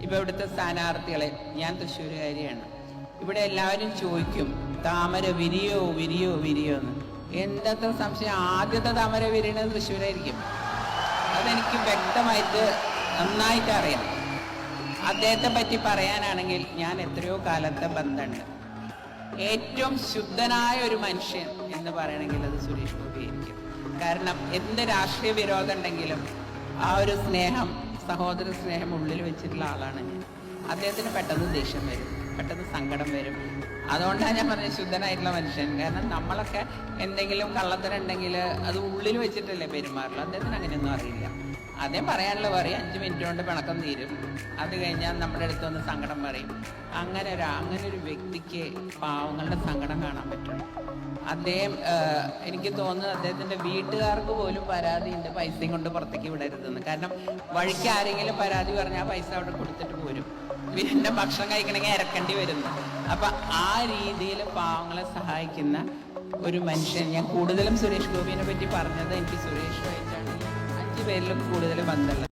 ഇപ്പോൾ ഇവിടുത്തെ സ്ഥാനാർത്ഥികളെ, ഞാൻ തൃശ്ശൂരുകാരിയാണ്, ഇവിടെ എല്ലാവരും ചോദിക്കും താമര വിരിയോ വിരിയോ വിരിയോ എന്ന്. എന്തത്ര സംശയം, ആദ്യത്തെ താമര വിരിയണത് തൃശ്ശൂരായിരിക്കും. അതെനിക്ക് വ്യക്തമായിട്ട് നന്നായിട്ട് അറിയാം. അദ്ദേഹത്തെ പറ്റി പറയാനാണെങ്കിൽ ഞാൻ എത്രയോ കാലത്തെ ബന്ധമുണ്ട്. ഏറ്റവും ശുദ്ധനായ ഒരു മനുഷ്യൻ എന്ന് പറയണമെങ്കിൽ അത് സുരേഷ് ഗോപി ആയിരിക്കും. കാരണം എന്ത് രാഷ്ട്രീയ വിരോധം ഉണ്ടെങ്കിലും ആ ഒരു സ്നേഹം, സഹോദര സ്നേഹം ഉള്ളിൽ വെച്ചിട്ടുള്ള ആളാണ് ഞാൻ. അദ്ദേഹത്തിന് പെട്ടെന്ന് ദേഷ്യം വരും, പെട്ടെന്ന് സങ്കടം വരും. അതുകൊണ്ടാണ് ഞാൻ പറഞ്ഞത് ശുദ്ധനായിട്ടുള്ള മനുഷ്യൻ. കാരണം നമ്മളൊക്കെ എന്തെങ്കിലും കള്ളത്തരം ഉണ്ടെങ്കിൽ അത് ഉള്ളിൽ വെച്ചിട്ടല്ലേ പെരുമാറുള്ളൂ. അദ്ദേഹത്തിന് അങ്ങനെയൊന്നും അറിയില്ല. അദ്ദേഹം പറയാനുള്ള പറയും, 5 മിനിറ്റ് കൊണ്ട് പിണക്കം തീരും. അത് കഴിഞ്ഞാൽ നമ്മുടെ അടുത്ത് വന്ന് സങ്കടം പറയും. അങ്ങനെ ഒരു വ്യക്തിക്ക് പാവങ്ങളുടെ സങ്കടം കാണാൻ പറ്റണം. അദ്ദേഹം, എനിക്ക് തോന്നുന്നത് അദ്ദേഹത്തിൻ്റെ വീട്ടുകാർക്ക് പോലും പരാതിയുണ്ട് പൈസയും കൊണ്ട് പുറത്തേക്ക് വിടരുതെന്ന്. കാരണം വഴിക്ക് ആരെങ്കിലും പരാതി പറഞ്ഞാൽ പൈസ അവിടെ കൊടുത്തിട്ട് പോരും. പിന്നെ ഭക്ഷണം കഴിക്കണമെങ്കിൽ ഇറക്കേണ്ടി വരുന്നു. അപ്പം ആ രീതിയിൽ പാവങ്ങളെ സഹായിക്കുന്ന ഒരു മനുഷ്യൻ. ഞാൻ കൂടുതലും സുരേഷ് ഗോപിനെ പറ്റി പറഞ്ഞത്, എനിക്ക് സുരേഷുമായിട്ടാണ് 5 പേരിലും കൂടുതൽ ബന്ധമുള്ളത്.